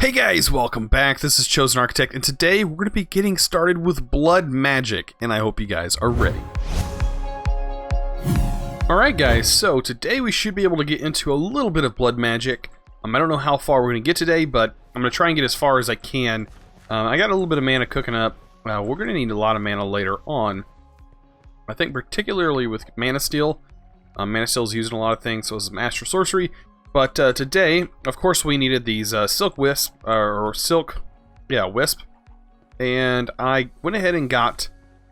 Hey guys, welcome back. This is ChosenArchitect, and today we're going to be getting started with blood magic, and I hope you guys are ready. Alright guys, so today we should be able to get into a little bit of blood magic. I don't know how far we're going to get today, but I'm going to try and get as far as I can. I got a little bit of mana cooking up. We're going to need a lot of mana later on. I think particularly with Mana Steel. Mana Steel is used in a lot of things, so it's Master Sorcery. But today, of course, we needed these Silk Wisp, Wisp. And I went ahead and got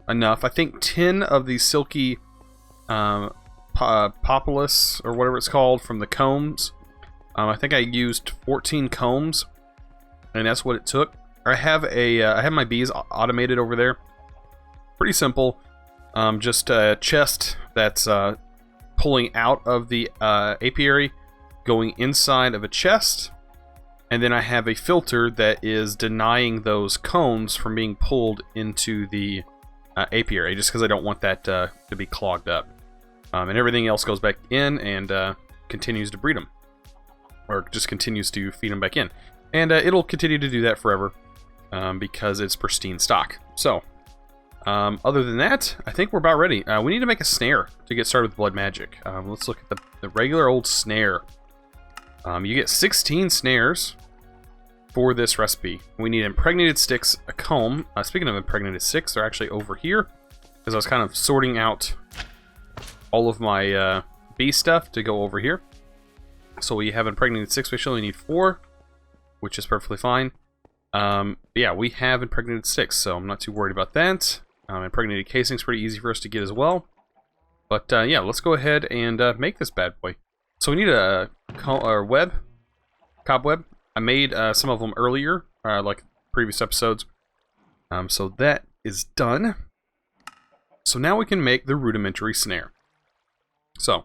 enough. I think 10 of these silky populus, or whatever it's called, from the combs. I think I used 14 combs, and that's what it took. I have my bees automated over there. Pretty simple. Just a chest that's pulling out of the apiary, going inside of a chest, and then I have a filter that is denying those cones from being pulled into the apiary, just because I don't want that to be clogged up. And everything else goes back in and continues to breed them, or just continues to feed them back in. And it'll continue to do that forever because it's pristine stock. So, other than that, I think we're about ready. We need to make a snare to get started with blood magic. Let's look at the regular old snare. You get 16 snares for this recipe. We need impregnated sticks, a comb. Speaking of impregnated sticks, they're actually over here, because I was kind of sorting out all of my bee stuff to go over here. So we have impregnated sticks. We actually only need 4, which is perfectly fine. Yeah, we have impregnated sticks, so I'm not too worried about that. Impregnated casing is pretty easy for us to get as well. But yeah, let's go ahead and make this bad boy. So we need a cobweb. I made some of them earlier, like previous episodes. So that is done. So now we can make the rudimentary snare. So,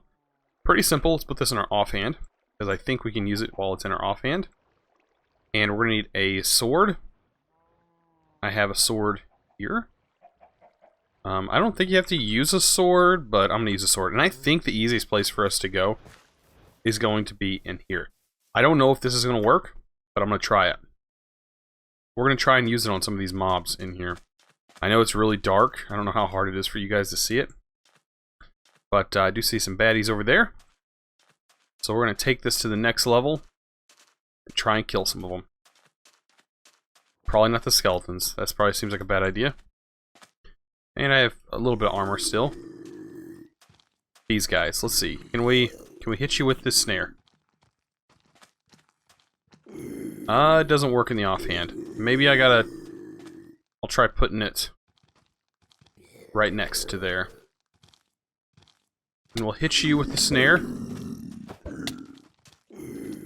pretty simple. Let's put this in our offhand, because I think we can use it while it's in our offhand. And we're going to need a sword. I have a sword here. I don't think you have to use a sword, but I'm going to use a sword. And I think the easiest place for us to go is going to be in here. I don't know if this is going to work, but I'm going to try it. We're going to try and use it on some of these mobs in here. I know it's really dark. I don't know how hard it is for you guys to see it. But I do see some baddies over there. So we're going to take this to the next level and try and kill some of them. Probably not the skeletons. That probably seems like a bad idea. And I have a little bit of armor still. These guys, let's see. Can we hit you with this snare? It doesn't work in the offhand. Maybe I'll try putting it right next to there. And we'll hit you with the snare.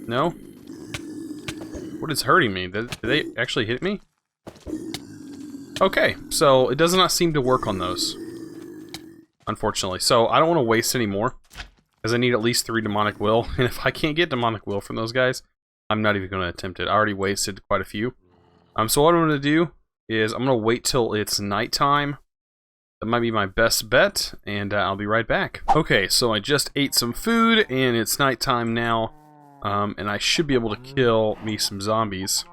No? What is hurting me? Did they actually hit me? Okay, so it does not seem to work on those, unfortunately. So I don't want to waste any more, because I need at least 3 demonic will. And if I can't get demonic will from those guys, I'm not even going to attempt it. I already wasted quite a few. So what I'm going to do is I'm going to wait till it's nighttime. That might be my best bet, and I'll be right back. Okay, so I just ate some food, and it's nighttime now. And I should be able to kill me some zombies.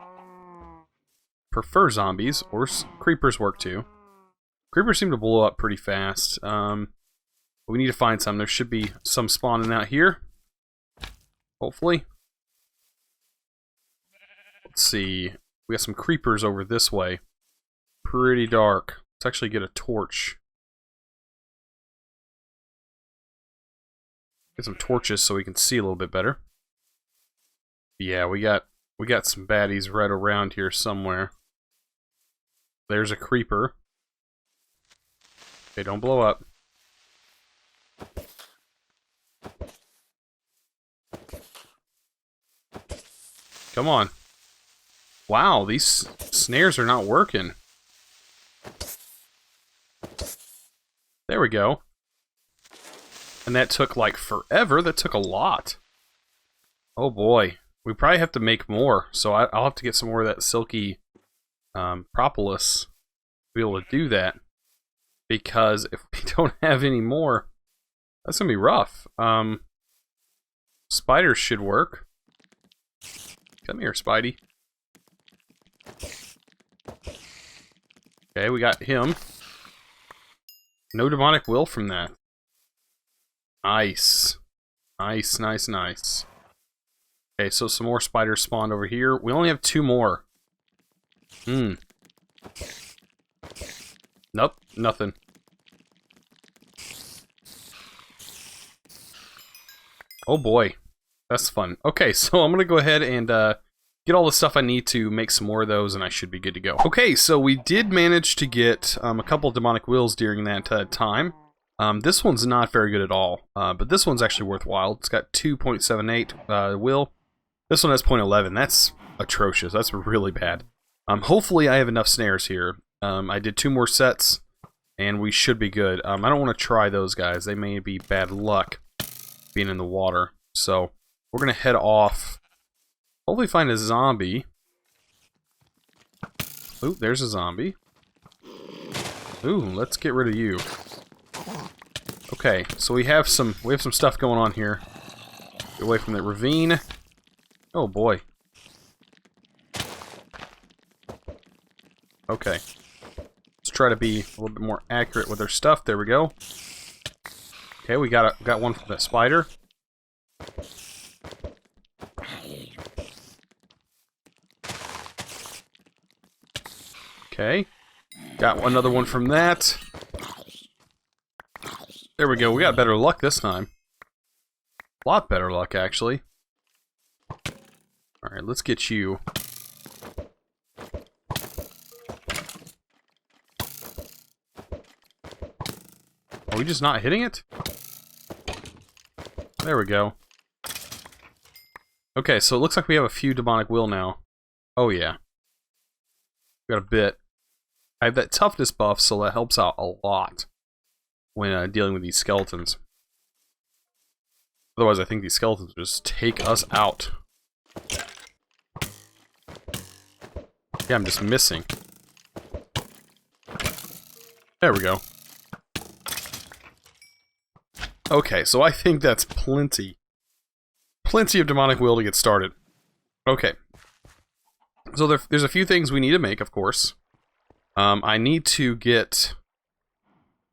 Prefer zombies, or creepers work too. Creepers seem to blow up pretty fast. We need to find some. There should be some spawning out here. Hopefully. Let's see. We got some creepers over this way. Pretty dark. Let's actually get a torch. Get some torches so we can see a little bit better. Yeah, we got some baddies right around here somewhere. There's a creeper. Okay, don't blow up. Come on. Wow, these snares are not working. There we go. And that took like forever. That took a lot. Oh boy. We probably have to make more. So I'll have to get some more of that silky propolis to be able to do that. Because if we don't have any more, that's going to be rough. Spiders should work. Come here, Spidey. Okay, we got him. No demonic will from that. Nice. Nice, nice, nice. Okay, so some more spiders spawned over here. We only have 2 more. Nope, nothing. Oh boy. That's fun. Okay, so I'm gonna go ahead and get all the stuff I need to make some more of those, and I should be good to go. Okay, so we did manage to get a couple of demonic wills during that time. This one's not very good at all, but this one's actually worthwhile. It's got 2.78 will. This one has 0.11. That's atrocious. That's really bad. Hopefully I have enough snares here. I did 2 more sets, and we should be good. I don't want to try those guys. They may be bad luck being in the water. So we're going to head off. Hopefully find a zombie. Ooh, there's a zombie. Ooh, let's get rid of you. Okay, so we have some stuff going on here. Get away from the ravine. Oh boy. Okay. Let's try to be a little bit more accurate with our stuff. There we go. Okay, we got one from the spider. Okay. Got another one from that. There we go. We got better luck this time. A lot better luck, actually. Alright, let's get you. Are we just not hitting it? There we go. Okay, so it looks like we have a few demonic will now. Oh yeah. We got a bit. I have that toughness buff, so that helps out a lot when dealing with these skeletons. Otherwise, I think these skeletons just take us out. Yeah, I'm just missing. There we go. Okay, so I think that's plenty. Plenty of demonic will to get started. Okay. So there's a few things we need to make, of course. I need to get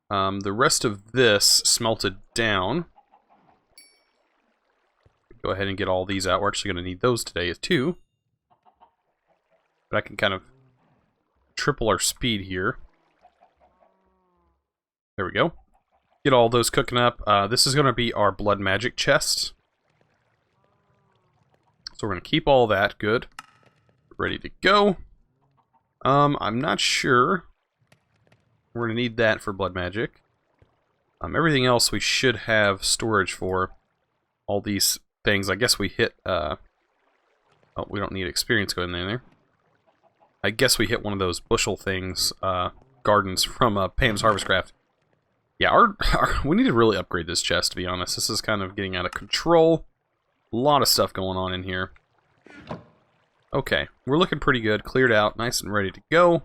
the rest of this smelted down. Go ahead and get all these out. We're actually going to need those today too. But I can kind of triple our speed here. There we go. Get all those cooking up. This is going to be our blood magic chest. So we're going to keep all that good. Ready to go. I'm not sure. We're going to need that for blood magic. Everything else we should have storage for. All these things. I guess we hit... oh, we don't need experience going in there. I guess we hit one of those bushel things, gardens from Pam's Harvest Craft. Yeah, we need to really upgrade this chest, to be honest. This is kind of getting out of control. A lot of stuff going on in here. Okay, we're looking pretty good. Cleared out, nice and ready to go.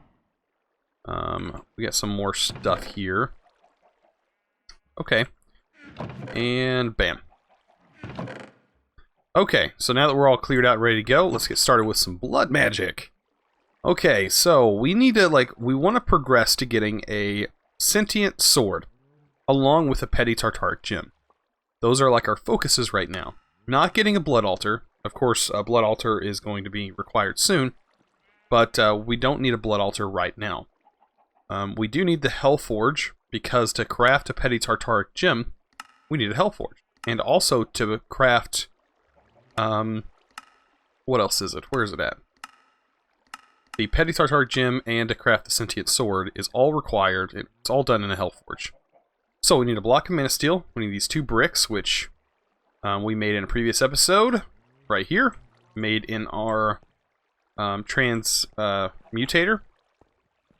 We got some more stuff here. Okay. And bam. Okay, so now that we're all cleared out and ready to go, let's get started with some blood magic. Okay, so we need to, we want to progress to getting a sentient sword, along with a petty tartaric gem. Those are our focuses right now. Not getting a blood altar. Of course, a blood altar is going to be required soon, but we don't need a blood altar right now. We do need the Hellforge, because to craft a petty tartaric gem, we need a Hellforge. And also to craft... what else is it? Where is it at? The petty tartaric gem and to craft the sentient sword is all required. It's all done in a Hellforge. So we need a block of mana steel. We need these 2 bricks, which we made in a previous episode. Right here. Made in our transmutator.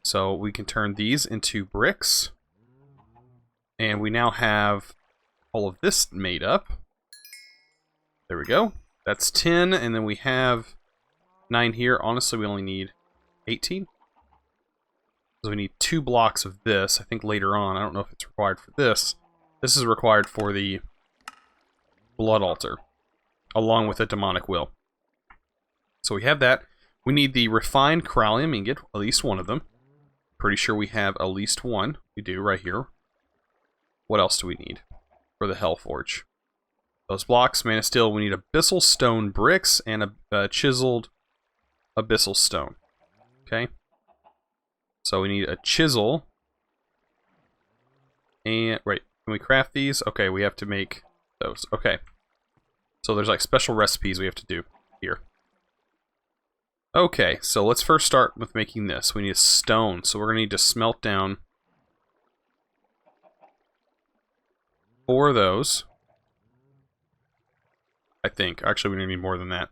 So we can turn these into bricks. And we now have all of this made up. There we go. That's 10, and then we have 9 here. Honestly, we only need 18. So we need 2 blocks of this. I think later on, I don't know if it's required for this. This is required for the blood altar, along with a demonic will. So we have that. We need the refined corallium ingot, at least one of them. Pretty sure we have at least one. We do right here. What else do we need for the Hellforge? Those blocks, mana steel. We need abyssal stone bricks and a chiseled abyssal stone. Okay. So we need a chisel. And wait, can we craft these? Okay, we have to make those. Okay. So there's like special recipes we have to do here. Okay, so let's first start with making this. We need a stone, so we're going to need to smelt down 4 of those. I think. Actually, we're going to need more than that.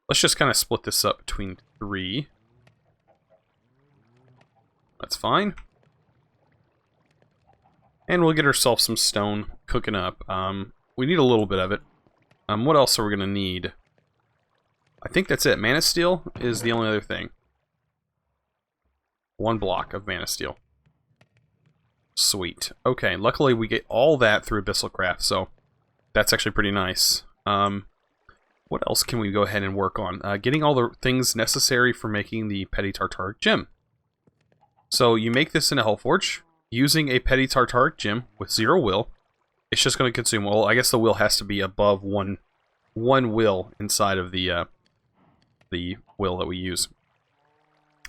Let's just kind of split this up between 3. That's fine. And we'll get ourselves some stone cooking up. We need a little bit of it. What else are we going to need? I think that's it. Mana steel is the only other thing. 1 block of mana steel. Sweet. Okay, luckily we get all that through Abyssal Craft, so that's actually pretty nice. What else can we go ahead and work on? Getting all the things necessary for making the Petty Tartaric Gem. So you make this in a Hellforge using a Petty Tartaric Gem with 0 will. It's just going to consume, well, I guess the will has to be above one will inside of the will that we use,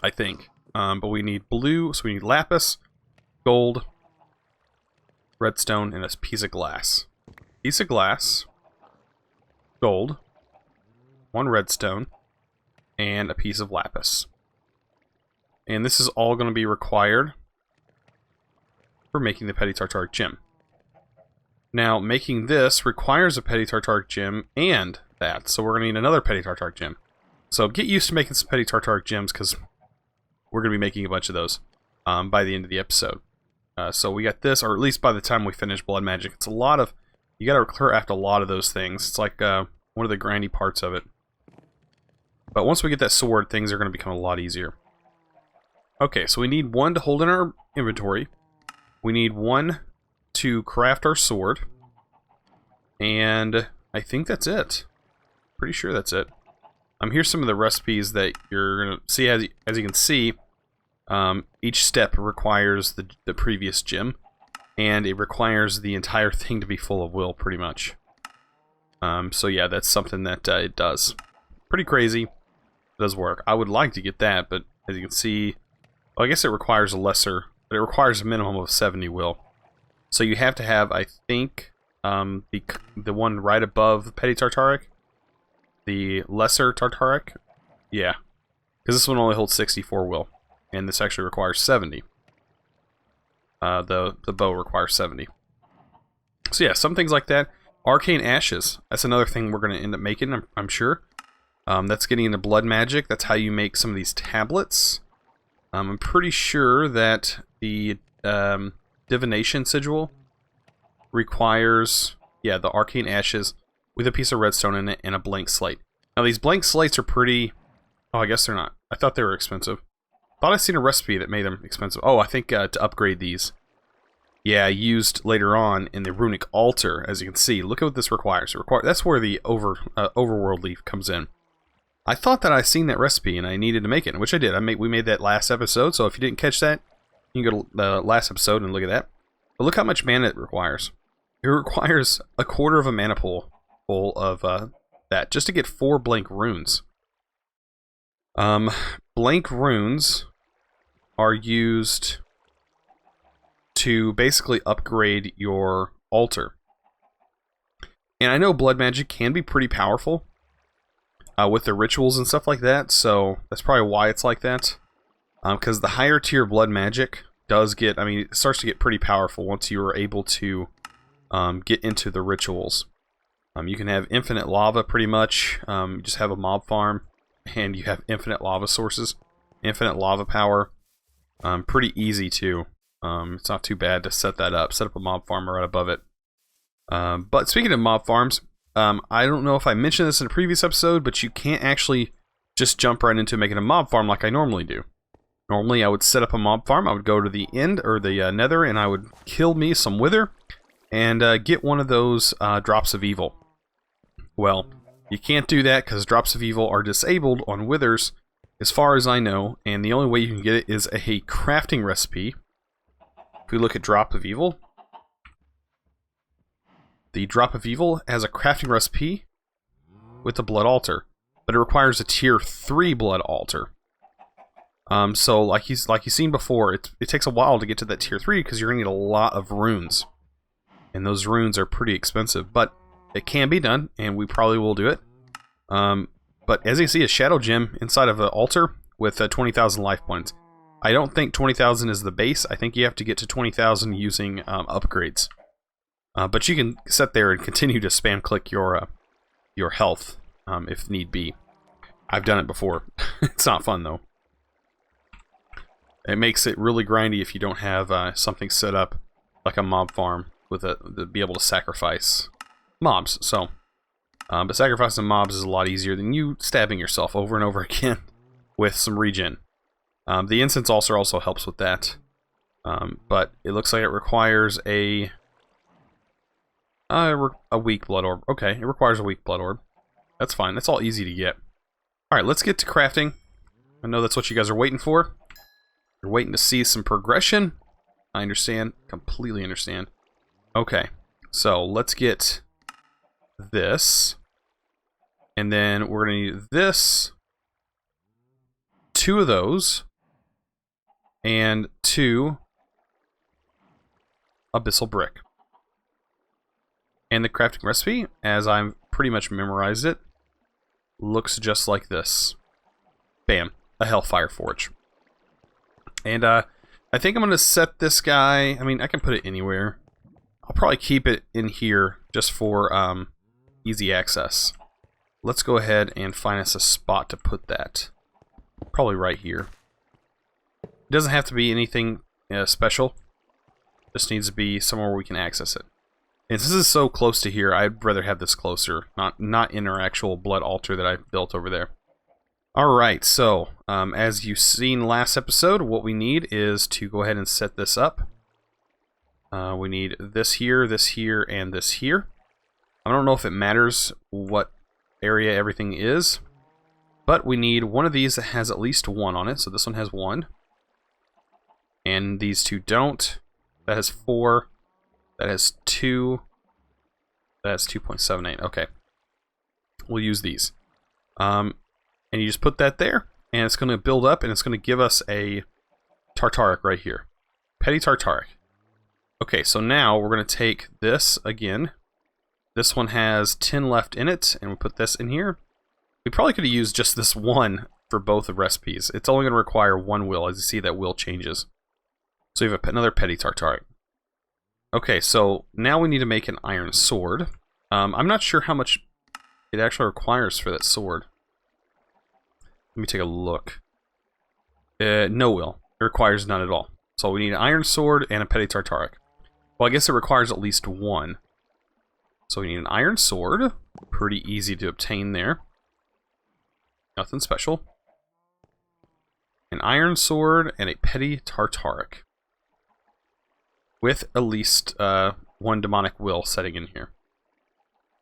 I think. But we need blue, so we need lapis, gold, redstone, and a piece of glass. Piece of glass, gold, 1 redstone, and a piece of lapis. And this is all going to be required for making the Petty Tartaric Gem. Now, making this requires a Petty Tartaric Gem and that, so we're going to need another Petty Tartaric Gem. So get used to making some Petty Tartaric Gems, because we're going to be making a bunch of those by the end of the episode. So we got this, or at least by the time we finish Blood Magic. It's a lot of... You got to craft a lot of those things. It's like one of the grindy parts of it. But once we get that sword, things are going to become a lot easier. Okay, so we need 1 to hold in our inventory. We need 1 to craft our sword. And I think that's it. Pretty sure that's it. Here's some of the recipes that you're going to see. As you can see, each step requires the previous gem, and it requires the entire thing to be full of will, pretty much. So yeah, that's something that it does. Pretty crazy. It does work. I would like to get that, but as you can see, well, I guess it requires a lesser, but it requires a minimum of 70 will. So you have to have, I think, the one right above Petty Tartaric. The lesser Tartaric? Yeah. Because this one only holds 64 will. And this actually requires 70. The bow requires 70. So yeah, some things like that. Arcane Ashes. That's another thing we're going to end up making, I'm sure. That's getting into blood magic. That's how you make some of these tablets. I'm pretty sure that the divination sigil requires, yeah, the Arcane Ashes with a piece of redstone in it and a blank slate. Now these blank slates are pretty... Oh, I guess they're not. I thought they were expensive. Thought I'd seen a recipe that made them expensive. Oh, I think to upgrade these. Yeah, used later on in the runic altar, as you can see. Look at what this requires. That's where the overworld leaf comes in. I thought that I'd seen that recipe and I needed to make it, which I did. We made that last episode, so if you didn't catch that, you can go to the last episode and look at that. But look how much mana it requires. It requires a quarter of a mana pool full of that, just to get 4 blank runes. Blank runes are used to basically upgrade your altar. And I know blood magic can be pretty powerful with the rituals and stuff like that, so that's probably why it's like that. Because the higher tier blood magic does get, I mean, it starts to get pretty powerful once you are able to get into the rituals. You can have infinite lava pretty much. You just have a mob farm and you have infinite lava sources, infinite lava power. Pretty easy too. It's not too bad to set that up. Set up a mob farm right above it. But speaking of mob farms, I don't know if I mentioned this in a previous episode, but you can't actually just jump right into making a mob farm like I normally do. Normally I would set up a mob farm, I would go to the end, or the nether, and I would kill me some wither, and get one of those drops of evil. Well, you can't do that because drops of evil are disabled on withers as far as I know, and the only way you can get it is a crafting recipe. If we look at Drop of Evil, the Drop of Evil has a crafting recipe with the blood altar, but it requires a tier 3 blood altar. So like you've seen before, it takes a while to get to that tier 3 because you're gonna need a lot of runes, and those runes are pretty expensive. But it can be done, and we probably will do it. But as you can see, a shadow gem inside of an altar with 20,000 life points. I don't think 20,000 is the base. I think you have to get to 20,000 using upgrades. But you can sit there and continue to spam click your health if need be. I've done it before. It's not fun though. It makes it really grindy if you don't have something set up like a mob farm with to be able to sacrifice mobs. So, but sacrificing mobs is a lot easier than you stabbing yourself over and over again with some regen. The incense also helps with that. But it looks like it requires a weak blood orb. Okay, it requires a weak blood orb. That's fine. That's all easy to get. Alright, let's get to crafting. I know that's what you guys are waiting for. You're waiting to see some progression. I understand. Completely understand. Okay, so let's get this. And then we're going to need this. 2 of those. And 2 abyssal brick. And the crafting recipe, as I've pretty much memorized it, looks just like this. Bam. A Hellfire Forge. And I think I'm going to set this guy... I mean, I can put it anywhere. I'll probably keep it in here just for easy access. Let's go ahead and find us a spot to put that. Probably right here. It doesn't have to be anything special. Just needs to be somewhere where we can access it. And since this is so close to here, I'd rather have this closer, not in our actual blood altar that I built over there. Alright, so, as you've seen last episode, what we need is to go ahead and set this up. We need this here, and this here. I don't know if it matters what area everything is, but we need one of these that has at least 1 on it, so this one has 1. And these 2 don't. That has 4. That has 2. That's 2.78. Okay. We'll use these. And you just put that there, and it's going to build up, and it's going to give us a Tartaric right here. Petty Tartaric. Okay, so now we're going to take this again. This one has 10 left in it, and we'll put this in here. We probably could have used just this one for both the recipes. It's only going to require 1 will. As you see, that will changes. So you have another Petty Tartaric. Okay, so now we need to make an iron sword. I'm not sure how much it actually requires for that sword. Let me take a look. No will. It requires none at all. So we need an iron sword and a Petty Tartaric. Well, I guess it requires at least 1. So we need an iron sword. Pretty easy to obtain there. Nothing special. An iron sword and a Petty Tartaric. With at least 1 demonic will setting in here.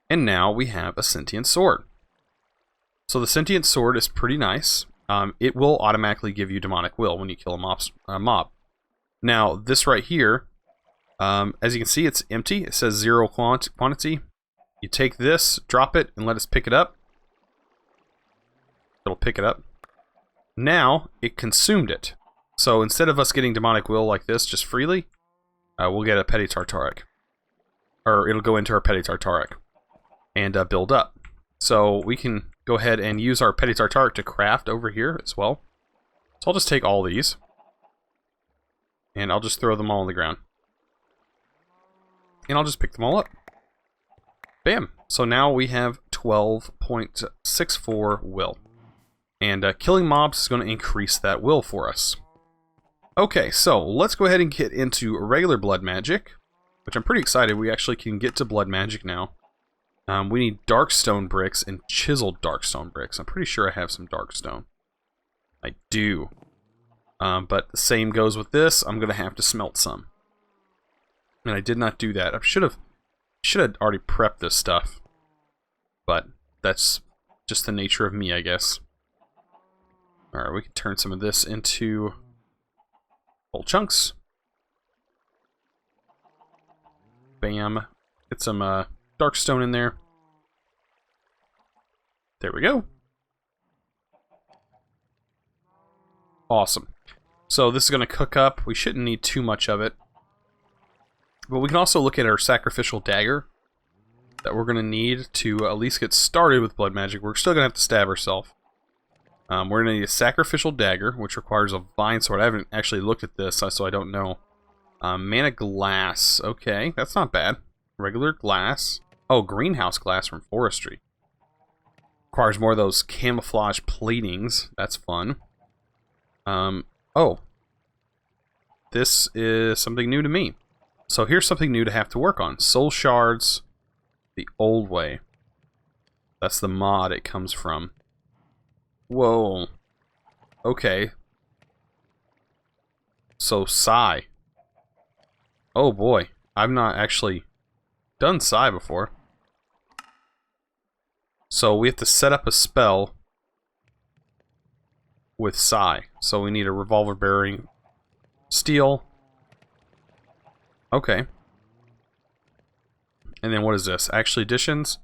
And now we have a sentient sword. So the sentient sword is pretty nice. It will automatically give you demonic will when you kill a mob. Now, this right here, as you can see, it's empty. It says 0 quantity. You take this, drop it, and let us pick it up. It'll pick it up. Now, it consumed it. So instead of us getting demonic will like this just freely, we'll get a Petty Tartaric. Or it'll go into our Petty Tartaric and build up. So we can go ahead and use our Petty Tartaric to craft over here as well. So I'll just take all these. And I'll just throw them all on the ground. And I'll just pick them all up. Bam! So now we have 12.64 will. And killing mobs is going to increase that will for us. Okay, so let's go ahead and get into regular blood magic, which I'm pretty excited we actually can get to blood magic now. We need darkstone bricks and chiseled darkstone bricks. I'm pretty sure I have some darkstone. I do. But the same goes with this. I'm going to have to smelt some. And I did not do that. I should have already prepped this stuff. But that's just the nature of me, I guess. Alright, we can turn some of this into whole chunks. Bam. Get some dark stone in there. There we go. Awesome. So this is going to cook up. We shouldn't need too much of it. But we can also look at our sacrificial dagger that we're going to need to at least get started with blood magic. We're still going to have to stab ourselves. We're going to need a sacrificial dagger, which requires a vine sword. I haven't actually looked at this, so I don't know. Mana glass. Okay, that's not bad. Regular glass. Oh, greenhouse glass from forestry. Requires more of those camouflage platings. That's fun. Oh. This is something new to me. So here's something new to have to work on. Soul shards the old way. That's the mod it comes from. Whoa. Okay. So Psi. Oh boy. I've not actually done Psi before. So we have to set up a spell with Psi. So we need a revolver bearing steel. Okay. And then what is this? Actually additions.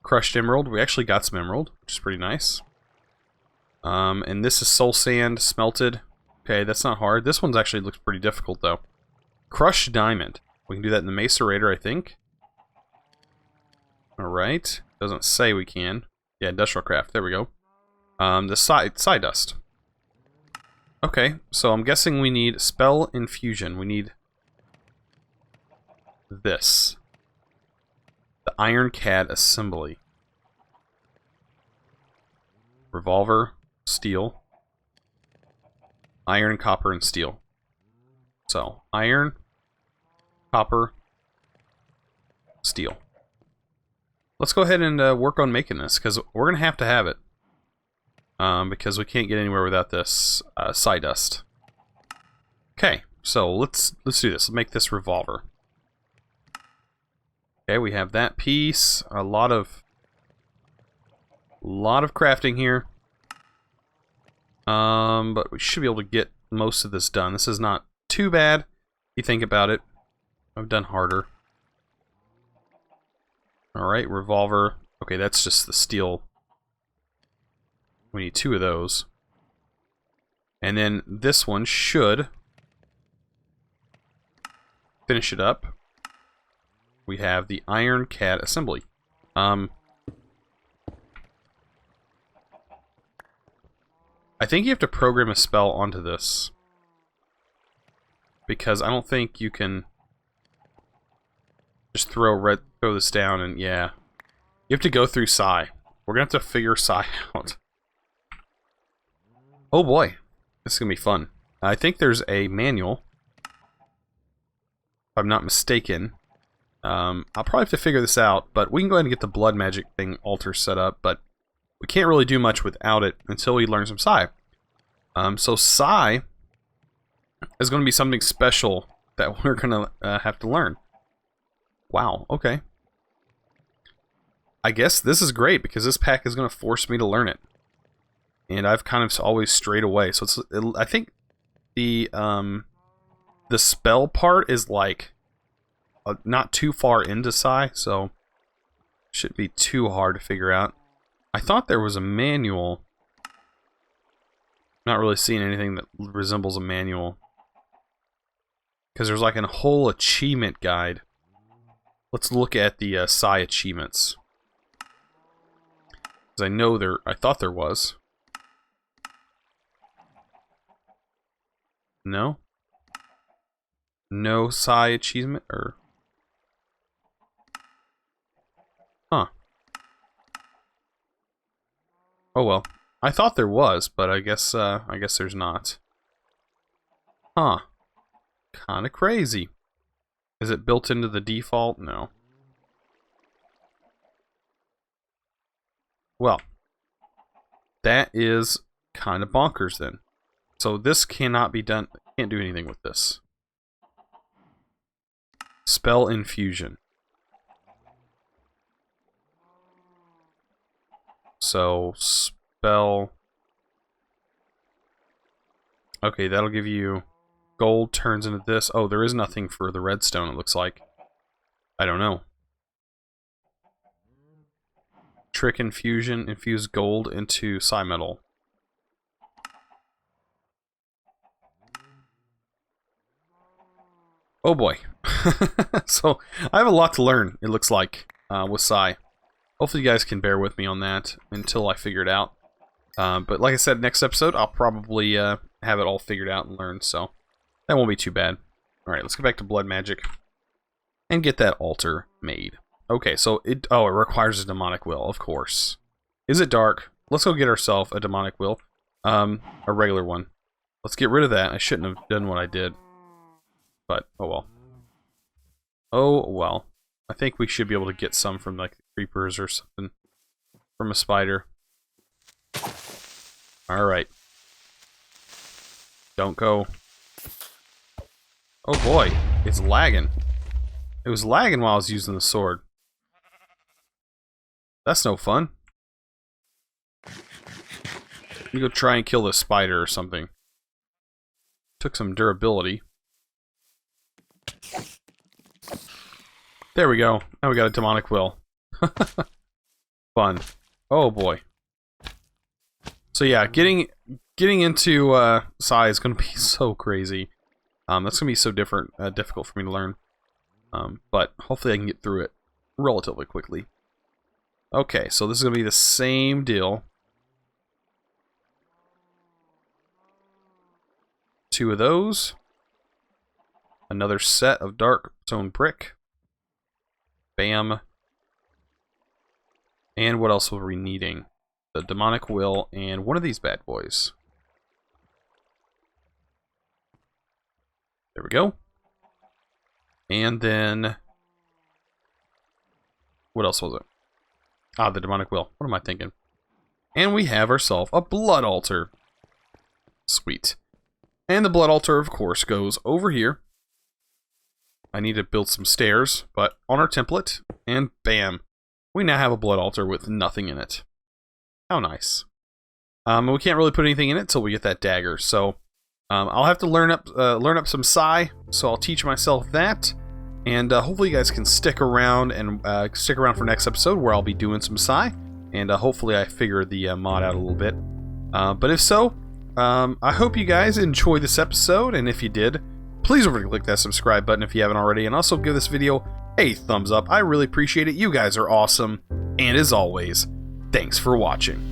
Crushed emerald. We actually got some emerald, which is pretty nice. And this is soul sand smelted. Okay, that's not hard. This one's actually looks pretty difficult though. Crushed diamond. We can do that in the macerator, I think. Alright. Doesn't say we can. Yeah, industrial craft. There we go. The psi dust. Okay, so I'm guessing we need spell infusion. We need this. The Iron Cat assembly. Revolver, steel. Iron, copper, and steel. So, iron, copper, steel. Let's go ahead and work on making this, because we're going to have it. Because we can't get anywhere without this psi dust. Okay, so let's do this. Let's make this revolver. Okay, we have that piece. A lot of crafting here. But we should be able to get most of this done. This is not too bad if you think about it. I've done harder. Alright, revolver. Okay, that's just the steel. We need 2 of those. And then this one should finish it up. We have the Iron Cat assembly. I think you have to program a spell onto this. Because I don't think you can just throw this down and yeah. You have to go through Psi. We're gonna have to figure Psi out. Oh boy, this is gonna be fun. I think there's a manual, if I'm not mistaken. I'll probably have to figure this out, but we can go ahead and get the blood magic thing altar set up, but we can't really do much without it until we learn some Psi. So Psi is going to be something special that we're going to have to learn. Wow, okay. I guess this is great because this pack is going to force me to learn it. And I've kind of always strayed away. So I think the spell part is like not too far into Psi, so shouldn't be too hard to figure out. I thought there was a manual. Not really seeing anything that resembles a manual. Because there's like a whole achievement guide. Let's look at the Psi achievements. Because I thought there was. No? No Psi achievement, or... Huh. Oh well. I thought there was, but I guess there's not. Huh. Kinda crazy. Is it built into the default? No. Well. That is kinda bonkers then. So this cannot be done. Can't do anything with this. Spell infusion. So spell Okay, that'll give you gold turns into this. Oh, there is nothing for the redstone, it looks like. I don't know. Trick infusion, infuse gold into psi metal. Oh boy. So, I have a lot to learn, it looks like, with psi. Hopefully you guys can bear with me on that until I figure it out. But like I said, next episode, I'll probably have it all figured out and learned, so that won't be too bad. Alright, let's go back to blood magic and get that altar made. Okay, so it requires a demonic will, of course. Is it dark? Let's go get ourselves a demonic will. A regular one. Let's get rid of that. I shouldn't have done what I did. But, oh well. Oh well. I think we should be able to get some from, like, creepers or something. From a spider. Alright. Don't go. Oh boy, it's lagging. It was lagging while I was using the sword. That's no fun. Let me go try and kill this spider or something. Took some durability. There we go. Now we got a demonic will. Fun. Oh boy. So yeah, getting into psi is going to be so crazy. That's going to be so difficult for me to learn. But hopefully I can get through it relatively quickly. Okay, so this is going to be the same deal. 2 of those. Another set of dark stone brick. Bam. And what else were we needing? The demonic will and one of these bad boys. There we go. And then what else was it? Ah, the demonic will. What am I thinking? And we have ourselves a blood altar. Sweet. And the blood altar, of course, goes over here. I need to build some stairs, but on our template, and bam, we now have a blood altar with nothing in it. How nice. We can't really put anything in it until we get that dagger, so I'll have to learn up some psi, so I'll teach myself that, and hopefully you guys can stick around for next episode where I'll be doing some psi, and hopefully I figure the mod out a little bit. But if so, I hope you guys enjoyed this episode, and if you did, please remember to click that subscribe button if you haven't already, and also give this video a thumbs up. I really appreciate it. You guys are awesome, and as always, thanks for watching.